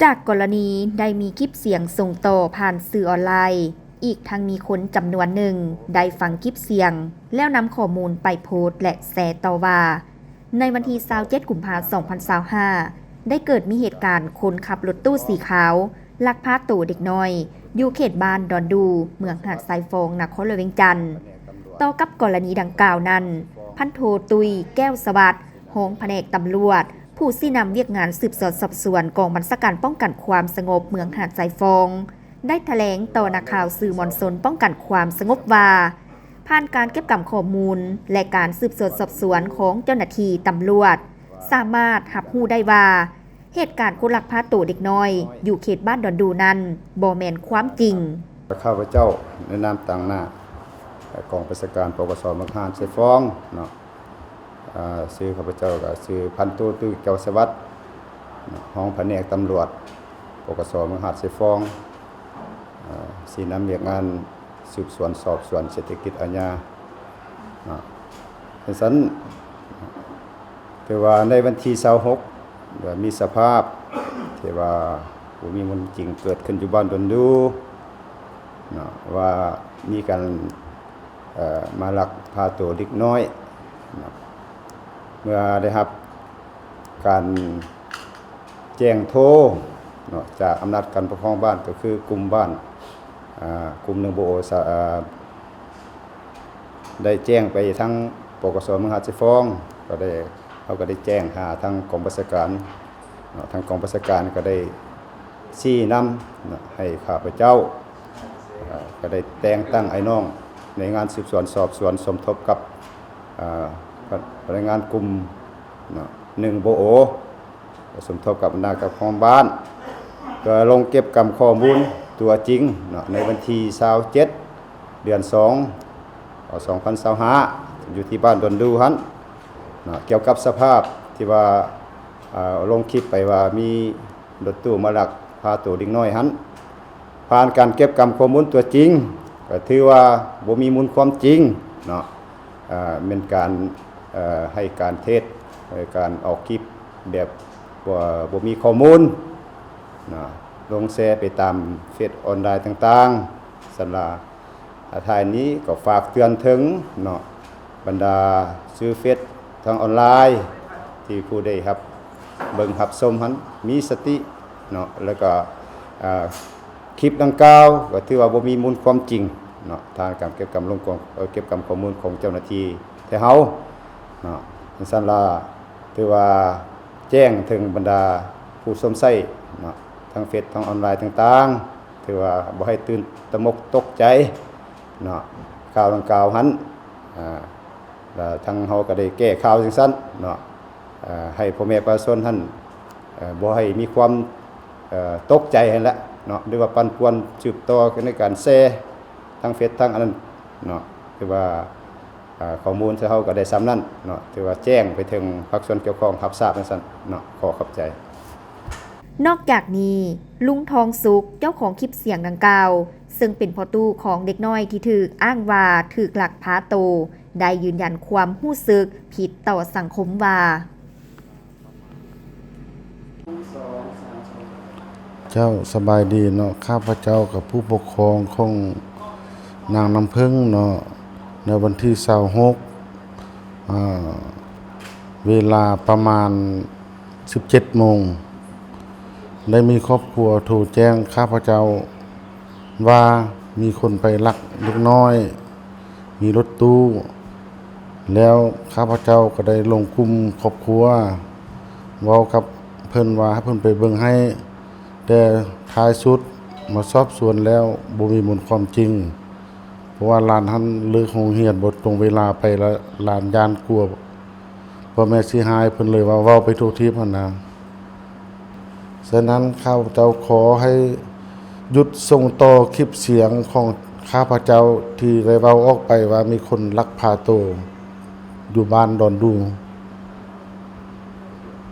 จากกรณีได้มีคลิปเสียงส่งต่อผ่านสื่อออนไลน์อีกทั้งมีคนจำนวนหนึ่งได้ฟังคลิปเสียงแล้วนำข้อมูลไปโพสต์และแชร์ต่อว่าในวันที่27กุมภาพันธ์2025ได้เกิดมีเหตุการณ์คนขับรถตู้สีขาวลักพาตัวเด็กน้อยอยู่เขตบ้านดอนดูเมืองหาดทรายฟองนครหลวงเวียงจันทร์ต่อกับกรณีดังกล่าวนั้นพันโทตุยแก้วสวัสดิ์รองแผนกตำรวจผู้ที่นำเวียกงานสืบสวนสอบสวนกองบัญชาการป้องกันความสงบเมืองหาดทรายฟองได้แถลงต่อนักข่าวสื่อมวลชนป้องกันความสงบว่าผ่านการเก็บกำข้อมูลและการสืบสวนสอบสวนของเจ้าหน้าที่ตำรวจสามารถรับรู้ได้ว่าเหตุการณ์คนลักพาตัวเด็กน้อยอยู่เขตบ้านดอนดูนั้นบ่แม่นความจริงข้าพเจ้าในนามต่างหน้ากองบัญชาการปกส.เมืองหาดทรายฟองเนาะชื่อข้าพเจ้าก็ชื่อพันโทตุยแก้วสวัสดิ์รองแผนกตำรวจปกส.เมืองหาดทรายฟองสีนำเรียกงานสืบสวนสอบสวนเศรษฐกิจอาญาเป็นสันแต่ว่าในวันที่26มีสภาพที่ว่าผู้มีมูลจริงเกิดขึ้นอยู่บ้านดอนดูว่ามีการมาลักพาตัวเด็กน้อยเมื่อได้รับการแจ้งโทรจากอำนาจการปกครองบ้านก็คือกลุ่มบ้านกลุ่มหนึ่งโบโอได้แจ้งไปทั้งปกส.เมืองหาดทรายฟองเขาก็ได้แจ้งหาทั้งกองบัญชาการทางกองบัญชาการก็ได้ชี้นำให้ข้าพเจ้าก็ได้แต่งตั้งไอ้น้องในงานสืบสวนสอบสวนสมทบกับพนักงานกลุ่ม1โบโอสมทบกับอำนาจการปกครองบ้านก็ลงเก็บกำข้อมูลตัวจริงในวันที่27เดือน2 2025อยู่ที่บ้านดอนดูหันเกี่ยวกับสภาพที่ว่าลงคลิปไปว่ามีรถตู้มาลักพาตัวเด็กน้อยหันผ่านการเก็บกำข้อมูลตัวจริงก็ถือว่าบ่มีมูลความจริงเนาะเป็นการให้การเท็จการออกคลิปแบบบ่มีข้อมูลลงแชร์ไปตามเฟซออนไลน์ต่างๆสำหรับท้ายนี้ก็ฝากเตือนถึงบรรดาซื้อเฟซทางออนไลน์ที่ผู้ใดครับเบิ่งรับชมหันมีสติแล้วก็คลิปดังกล่าวก็ถือว่าบ่มีมูลความจริงทางการเก็บกำเก็บกำข้อมูลของเจ้าหน้าที่แต่เฮาสั่นล่ะถือว่าแจ้งถึงบรรดาผู้สวมใช้ทางเฟซทางออนไลน์ต่างๆถือว่าบ่ให้ตื่นตระหนกตกใจข่าวดังกล่าวหันทางเฮาก็ได้แก้ข่าวจังซั่นให้พ่อแม่ประชาชนท่านบ่ให้มีความตกใจหั่นแหละหรือว่าปั่นป่วนสืบต่อในการแชร์ทางเฟซทางอันนั้นถือว่าข้อมูลที่เฮาก็ได้ซ้ำนั้นถือว่าแจ้งไปถึงภาคส่วนเกี่ยวข้องรับทราบจังซั่นขอขอบใจนอกจากนี้ลุงทองสุขเจ้าของคลิปเสียงดังกล่าวซึ่งเป็นพ่อตู้ของเด็กน้อยที่ถูกอ้างว่าถูกลักพาตัวได้ยืนยันความรู้สึกผิดต่อสังคมว่าเจ้าสบายดีข้าพเจ้ากับผู้ปกครองของนางน้ำพึ่งในวันที่26เวลาประมาณ 17 โมงได้มีครอบครัวโทรแจ้งข้าพเจ้าว่ามีคนไปลักเด็กน้อยมีรถตู้แล้วข้าพเจ้าก็ได้ลงกลุ่มครอบครัวเว้ากับเพิ่นว่าให้เพิ่นไปเบิ่งให้แต่ท้ายสุดมาสอบสวนแล้วบ่มีมูลความจริงเพราะว่าหลานท่านเลิกโรงเรียนบ่ตรงเวลาไปแล้วหลานย่านกลัวพ่อแม่สิหายเพิ่นเลยว่าเว้าไปทุกทีหั่นนะฉะนั้นข้าพเจ้าขอให้หยุดส่งต่อคลิปเสียงของข้าพเจ้าที่ได้เว้าออกไปว่ามีคนลักพาตัวอยู่บ้านดอนดู